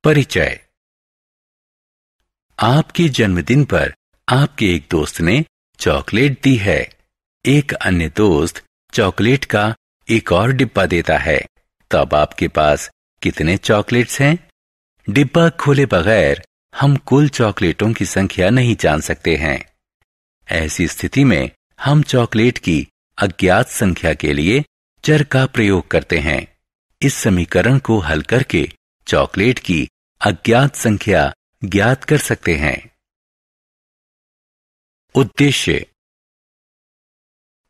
परिचय। आपके जन्मदिन पर आपके एक दोस्त ने चॉकलेट दी है। एक अन्य दोस्त चॉकलेट का एक और डिब्बा देता है। तो अब आपके पास कितने चॉकलेट्स हैं? डिब्बा खोले बगैर हम कुल चॉकलेटों की संख्या नहीं जान सकते हैं। ऐसी स्थिति में हम चॉकलेट की अज्ञात संख्या के लिए चर का प्रयोग करते हैं। इस समीकरण को हल करके चॉकलेट की अज्ञात संख्या ज्ञात कर सकते हैं। उद्देश्य।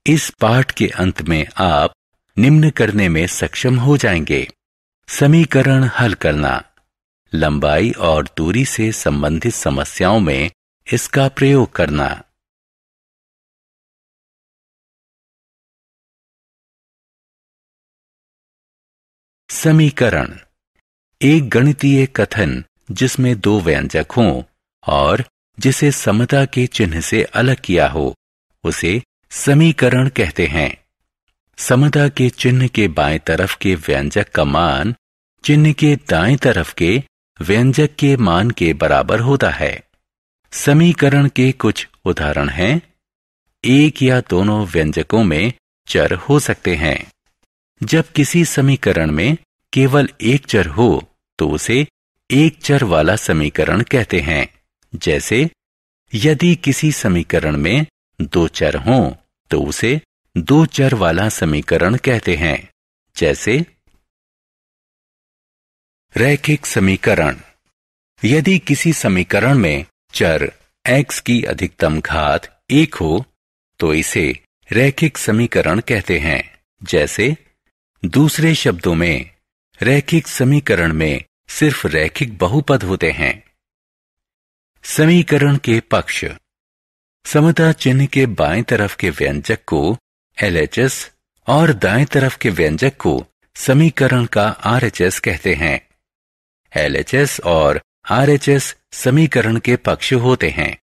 इस पाठ के अंत में आप निम्न करने में सक्षम हो जाएंगे: समीकरण हल करना, लंबाई और दूरी से संबंधित समस्याओं में इसका प्रयोग करना। समीकरण। एक गणितीय कथन जिसमें दो व्यंजक हों और जिसे समता के चिन्ह से अलग किया हो, उसे समीकरण कहते हैं। समता के चिन्ह के बाएं तरफ के व्यंजक का मान चिन्ह के दाएं तरफ के व्यंजक के मान के बराबर होता है। समीकरण के कुछ उदाहरण हैं। एक या दोनों व्यंजकों में चर हो सकते हैं। जब किसी समीकरण में केवल एक चर हो तो उसे एक चर वाला समीकरण कहते हैं। जैसे यदि किसी समीकरण में दो चर हों तो उसे दो चर वाला समीकरण कहते हैं। जैसे रैखिक समीकरण। यदि किसी समीकरण में चर x की अधिकतम घात 1 हो तो इसे रैखिक समीकरण कहते हैं। जैसे दूसरे शब्दों में रैखिक समीकरण में सिर्फ रैखिक बहुपद होते हैं। समीकरण के पक्ष। समता चिन्ह के बाएं तरफ के व्यंजक को LHS और दाएं तरफ के व्यंजक को समीकरण का RHS कहते हैं। LHS और RHS समीकरण के पक्ष होते हैं।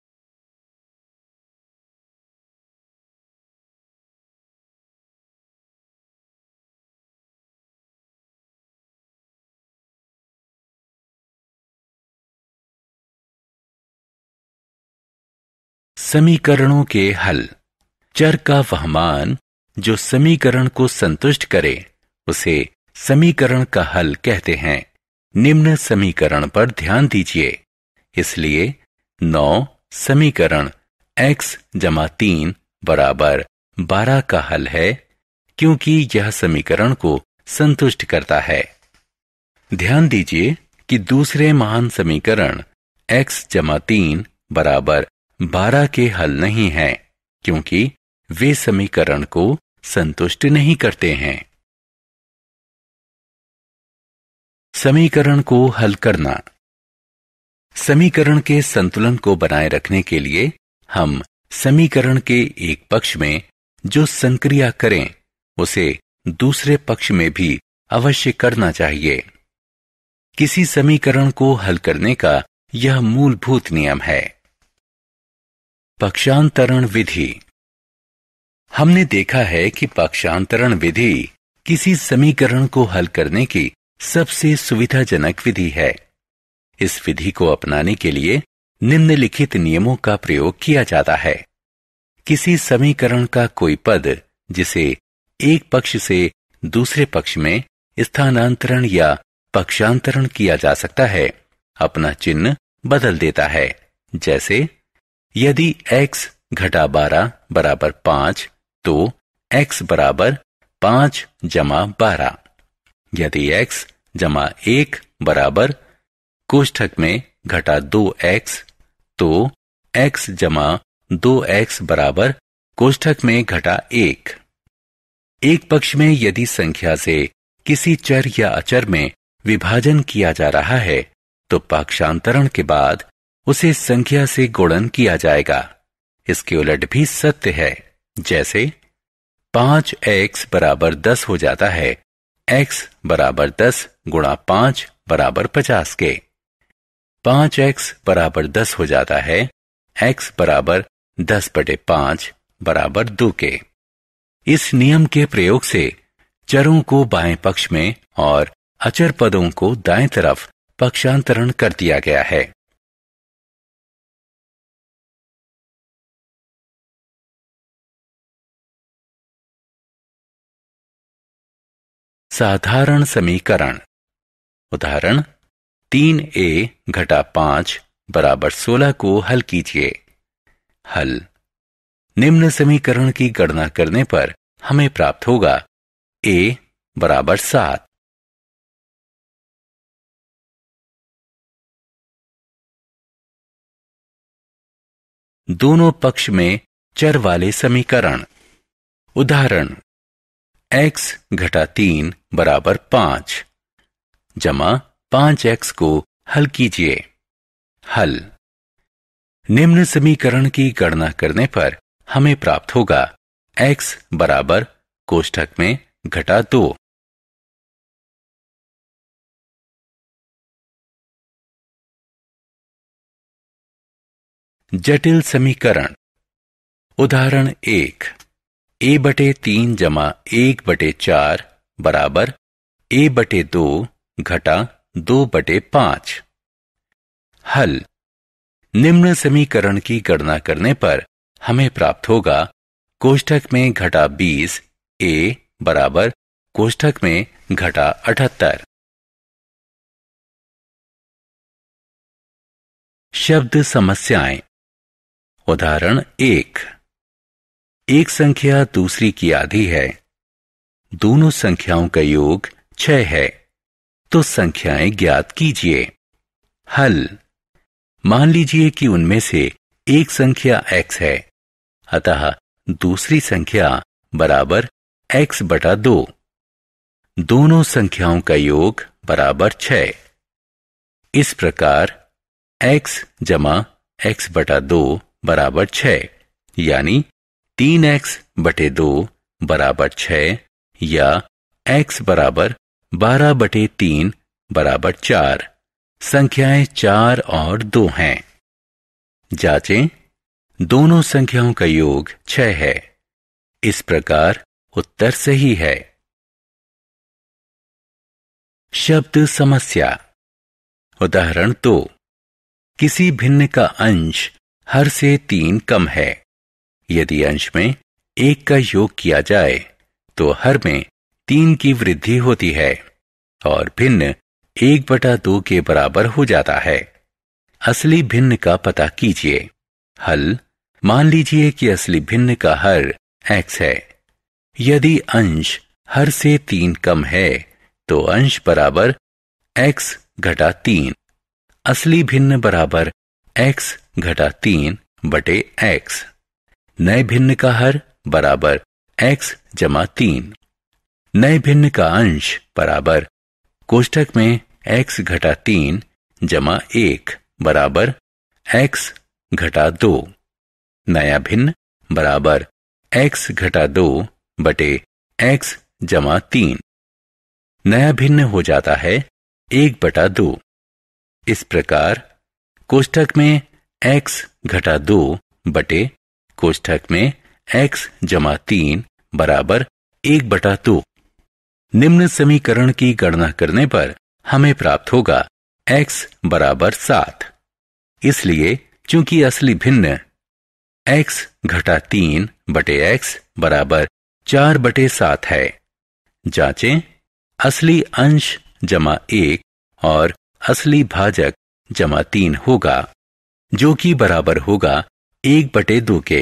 समीकरणों के हल। चर का वह मान जो समीकरण को संतुष्ट करे उसे समीकरण का हल कहते हैं। निम्न समीकरण पर ध्यान दीजिए। इसलिए 9 समीकरण x = 3 = 12 का हल है, क्योंकि यह समीकरण को संतुष्ट करता है। ध्यान दीजिए कि दूसरे महान समीकरण x = 3 = 12 के हल नहीं हैं, क्योंकि वे समीकरण को संतुष्ट नहीं करते हैं। समीकरण को हल करना। समीकरण के संतुलन को बनाए रखने के लिए हम समीकरण के एक पक्ष में जो संक्रिया करें उसे दूसरे पक्ष में भी अवश्य करना चाहिए। किसी समीकरण को हल करने का यह मूलभूत नियम है। पक्षांतरण विधि। हमने देखा है कि पक्षांतरण विधि किसी समीकरण को हल करने की सबसे सुविधाजनक विधि है। इस विधि को अपनाने के लिए निम्नलिखित नियमों का प्रयोग किया जाता है। किसी समीकरण का कोई पद जिसे एक पक्ष से दूसरे पक्ष में स्थानांतरण या पक्षांतरण किया जा सकता है, अपना चिन्ह बदल देता है। जैसे यदि x - 12 = 5 तो x = 5 + 12। यदि x = 1 = कोष्ठक में -2x तो x = 2x = कोष्ठक में -1। एक पक्ष में यदि संख्या से किसी चर या अचर में विभाजन किया जा रहा है तो पक्षांतरण के बाद उसे संख्या से गुणन किया जाएगा। इसके उलट भी सत्य है। जैसे 5x = 10 हो जाता है x = 10 × 5 = 50 के। 5x = 10 हो जाता है x = 10/5 = 2 के। इस नियम के प्रयोग से चरों को बाएं पक्ष में और अचर पदों को दाएं तरफ पक्षांतरण कर दिया गया है। साधारण समीकरण। उदाहरण 3a घटा 5 बराबर 16 को हल कीजिए। हल। निम्न समीकरण की गणना करने पर हमें प्राप्त होगा a बराबर 7। दोनों पक्ष में चर वाले समीकरण। उदाहरण x घटा 3 बराबर 5 जमा 5x को हल कीजिए। हल। निम्न समीकरण की गणना करने पर हमें प्राप्त होगा x बराबर कोष्ठक में घटा 2। जटिल समीकरण। उदाहरण 1 a बटे 3 जमा 1 बटे 4 बराबर a बटे 2 घटा 2 बटे 5। हल। निम्न समीकरण की गणना करने पर हमें प्राप्त होगा कोष्ठक में घटा 20 a बराबर कोष्ठक में घटा 78। शब्द समस्याएं। उदाहरण 1 एक संख्या दूसरी की आधी है। दोनों संख्याओं का योग 6 है, तो संख्याएं ज्ञात कीजिए। हल। मान लीजिए कि उनमें से एक संख्या x है, अतः दूसरी संख्या बराबर x बटा 2। दोनों संख्याओं का योग बराबर 6। इस प्रकार x जमा x बटा 2 बराबर 6, यानी 3x बटे 2 बराबर 6 या x बराबर 12 बटे 3 बराबर 4। संख्याएं 4 और 2 हैं। जांचें। दोनों संख्याओं का योग 6 है। इस प्रकार उत्तर सही है। शब्द समस्या। उदाहरण 2 किसी भिन्न का अंश हर से 3 कम है। यदि अंश में 1 का योग किया जाए तो हर में 3 की वृद्धि होती है और भिन्न 1 बटा 2 के बराबर हो जाता है। असली भिन्न का पता कीजिए। हल। मान लीजिए कि असली भिन्न का हर x है। यदि अंश हर से 3 कम है तो अंश बराबर x घटा 3। असली भिन्न बराबर x घटा 3 बटे x। नए भिन्न का हर बराबर x जमा 3। नए भिन्न का अंश बराबर कोष्ठक में x घटा 3 जमा 1 बराबर x घटा 2। नया भिन्न बराबर x घटा 2 बटे x जमा 3। नया भिन्न हो जाता है 1 बटा 2। इस प्रकार कोष्ठक में x घटा 2 बटे कोष्ठक में x जमा 3 बराबर 1 बटा 2। निम्न समीकरण की गणना करने पर हमें प्राप्त होगा x बराबर 7। इसलिए चूंकि असली भिन्न x घटा 3 बटे x बराबर 4 बटे 7 है। जांचें। असली अंश जमा 1 और असली भाजक जमा 3 होगा, जो कि बराबर होगा 1 बटे 2 के।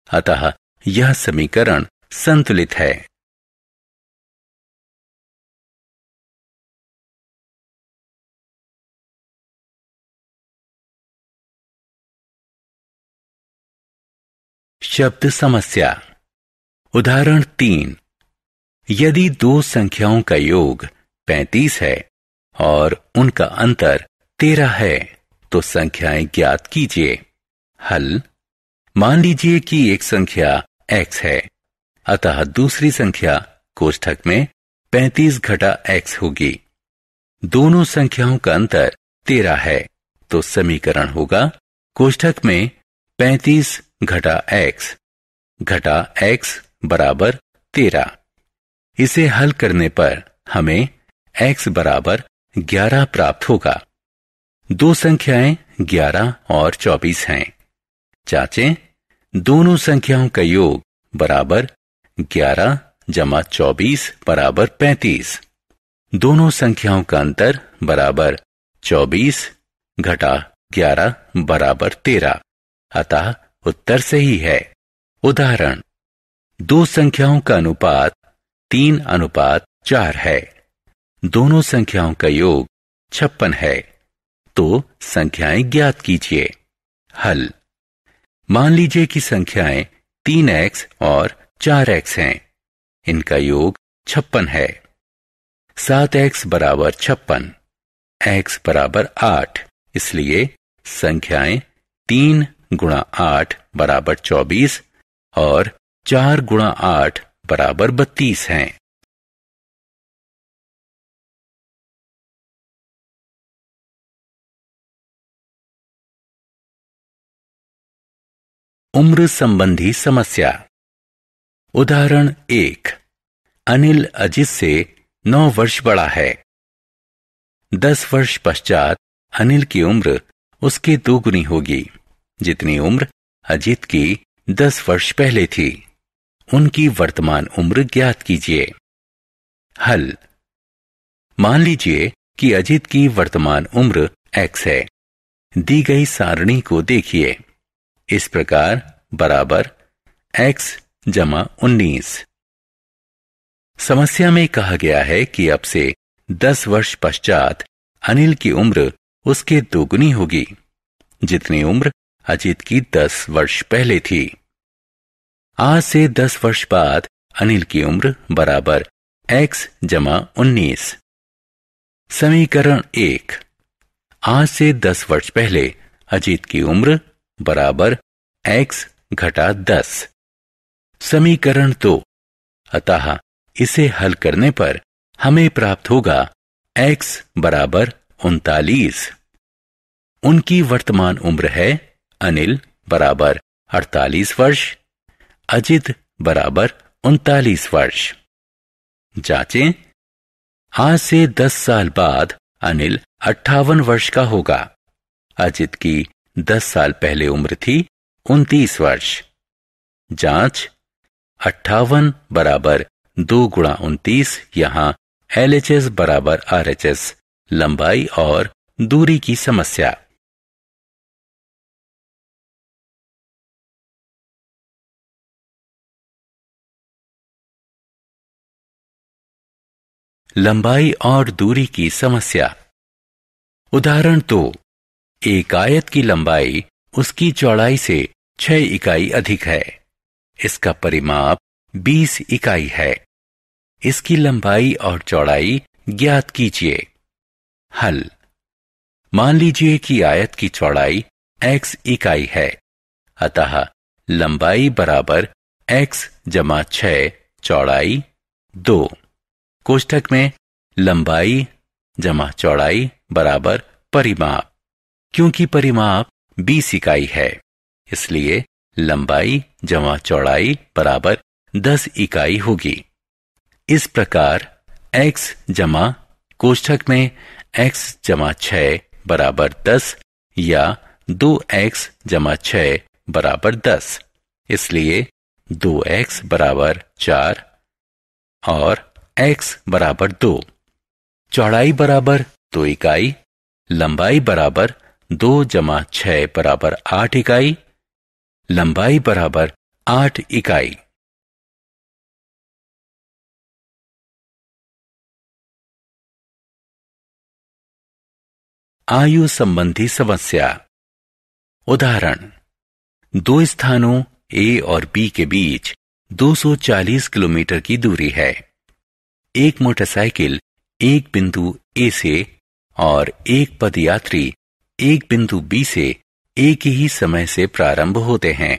अतः यह समीकरण संतुलित है। शब्द समस्या। उदाहरण 3 यदि 2 संख्याओं का योग 35 है और उनका अंतर 13 है तो संख्याएं ज्ञात कीजिए। हल। मान लीजिए कि एक संख्या x है, अतः दूसरी संख्या कोष्ठक में 35 घटा x होगी। दोनों संख्याओं का अंतर 13 है, तो समीकरण होगा कोष्ठक में 35 घटा x बराबर 13। इसे हल करने पर हमें x बराबर 11 प्राप्त होगा। दो संख्याएं 11 और 24 हैं। जांचें, दोनों संख्याओं का योग बराबर 11 जमा 24 बराबर 35। दोनों संख्याओं का अंतर बराबर 24 घटा 11 बराबर 13। अतः उत्तर सही है। उदाहरण, दो संख्याओं का अनुपात 3:4 है। दोनों संख्याओं का योग 56 है। तो संख्याएं ज्ञात कीजिए। हल, मान लीजिए कि संख्याएं 3x और 4x हैं। इनका योग 56 है। 7x बराबर 56, x बराबर 8, इसलिए संख्याएं 3 गुणा 8 बराबर 24 और 4 गुणा 8 बराबर 32 हैं। उम्र संबंधी समस्या। उदाहरण 1, अनिल अजित से 9 वर्ष बड़ा है। 10 वर्ष पश्चात अनिल की उम्र उसके दोगुनी होगी, जितनी उम्र अजित की 10 वर्ष पहले थी। उनकी वर्तमान उम्र ज्ञात कीजिए। हल, मान लीजिए कि अजित की वर्तमान उम्र x है। दी गई सारणी को देखिए। इस प्रकार बराबर x जमा 19। समस्या में कहा गया है कि अब से 10 वर्ष पश्चात अनिल की उम्र उसके दोगुनी होगी, जितनी उम्र अजित की 10 वर्ष पहले थी। आज से 10 वर्ष बाद अनिल की उम्र बराबर x जमा 19। समीकरण 1, आज से 10 वर्ष पहले अजित की उम्र बराबर x घटा 10। समीकरण 2, अतः इसे हल करने पर हमें प्राप्त होगा x बराबर 39। उनकी वर्तमान उम्र है अनिल बराबर 48 वर्ष, अजित बराबर 39 वर्ष। जांचें, आज से 10 साल बाद अनिल 58 वर्ष का होगा। अजित की 10 साल पहले उम्र थी 29 वर्ष। जांच, 58 बराबर 2 गुणा 29, यहां LHS बराबर RHS, लंबाई और दूरी की समस्या। लंबाई और दूरी की समस्या। उदाहरण 2, एक आयत की लंबाई उसकी चौड़ाई से 6 इकाई अधिक है। इसका परिमाप 20 इकाई है। इसकी लंबाई और चौड़ाई ज्ञात कीजिए। हल, मान लीजिए कि आयत की चौड़ाई x इकाई है। अतः लंबाई बराबर x जमा 6 चौड़ाई 2। कोष्ठक में लंबाई जमा चौड़ाई बराबर परिमाप। क्योंकि परिमाप 20 इकाई है, इसलिए लंबाई जमा चौड़ाई बराबर 10 इकाई होगी। इस प्रकार x जमा कोष्ठक में x जमा 6 बराबर 10 या 2x जमा 6 बराबर 10, इसलिए 2x बराबर 4 और x बराबर 2। चौड़ाई बराबर 2 इकाई, लंबाई बराबर 2 जमा 6 बराबर 8 इकाई, लंबाई बराबर 8 इकाई। आयु संबंधी समस्या। उदाहरण, दो स्थानों A और B के बीच 240 किलोमीटर की दूरी है। एक मोटरसाइकिल एक बिंदु A से और एक पदयात्री एक बिंदु B से एक ही समय से प्रारंभ होते हैं।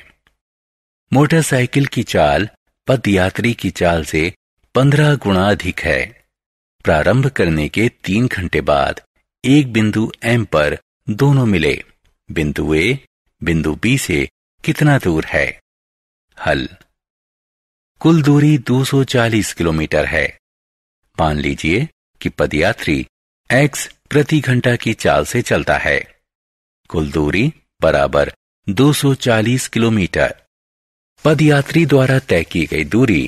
मोटरसाइकिल की चाल पदयात्री की चाल से 15 गुना अधिक है। प्रारंभ करने के 3 घंटे बाद एक बिंदु M पर दोनों मिले। बिंदु A बिंदु B से कितना दूर है? हल, कुल दूरी 240 किलोमीटर है। मान लीजिए कि पदयात्री x प्रति घंटा की चाल से चलता है। कुल दूरी बराबर 240 किलोमीटर। पदयात्री द्वारा तय की गई दूरी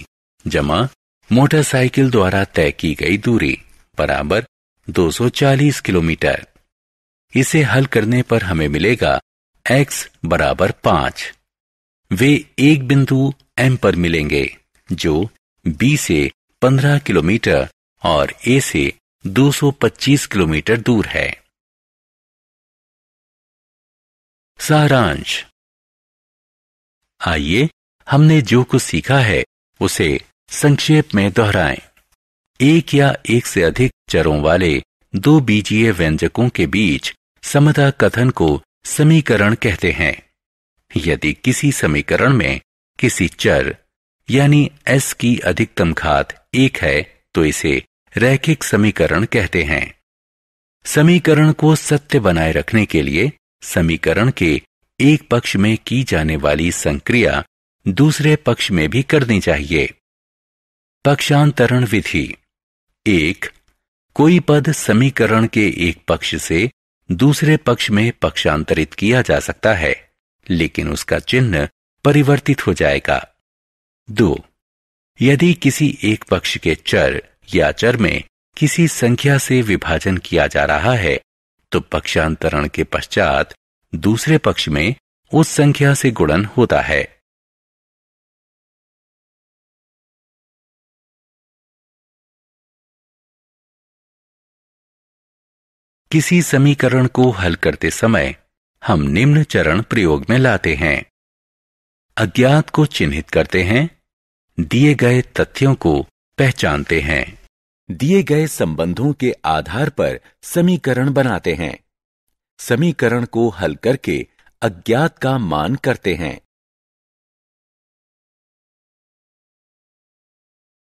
जमा मोटरसाइकिल द्वारा तय की गई दूरी बराबर 240 किलोमीटर। इसे हल करने पर हमें मिलेगा x बराबर 5। वे एक बिंदु M पर मिलेंगे जो B से 15 किलोमीटर और A से 225 किलोमीटर दूर है। सारांश। आइए हमने जो कुछ सीखा है उसे संक्षेप में दोहराएं। एक या एक से अधिक चरों वाले दो बीजीय व्यंजकों के बीच समता कथन को समीकरण कहते हैं। यदि किसी समीकरण में किसी चर यानी s की अधिकतम घात 1 है तो इसे रैखिक समीकरण कहते हैं। समीकरण को सत्य बनाए रखने के लिए समीकरण के एक पक्ष में की जाने वाली संक्रिया दूसरे पक्ष में भी करनी चाहिए। पक्षांतरण विधि। 1. कोई पद समीकरण के एक पक्ष से दूसरे पक्ष में पक्षांतरित किया जा सकता है लेकिन उसका चिन्ह परिवर्तित हो जाएगा। 2. यदि किसी एक पक्ष के चर या चर में किसी संख्या से विभाजन किया जा रहा है तो पक्षांतरण के पश्चात दूसरे पक्ष में उस संख्या से गुणन होता है। किसी समीकरण को हल करते समय हम निम्न चरण प्रयोग में लाते हैं। अज्ञात को चिन्हित करते हैं, दिए गए तथ्यों को पहचानते हैं, दिए गए संबंधों के आधार पर समीकरण बनाते हैं, समीकरण को हल करके अज्ञात का मान करते हैं,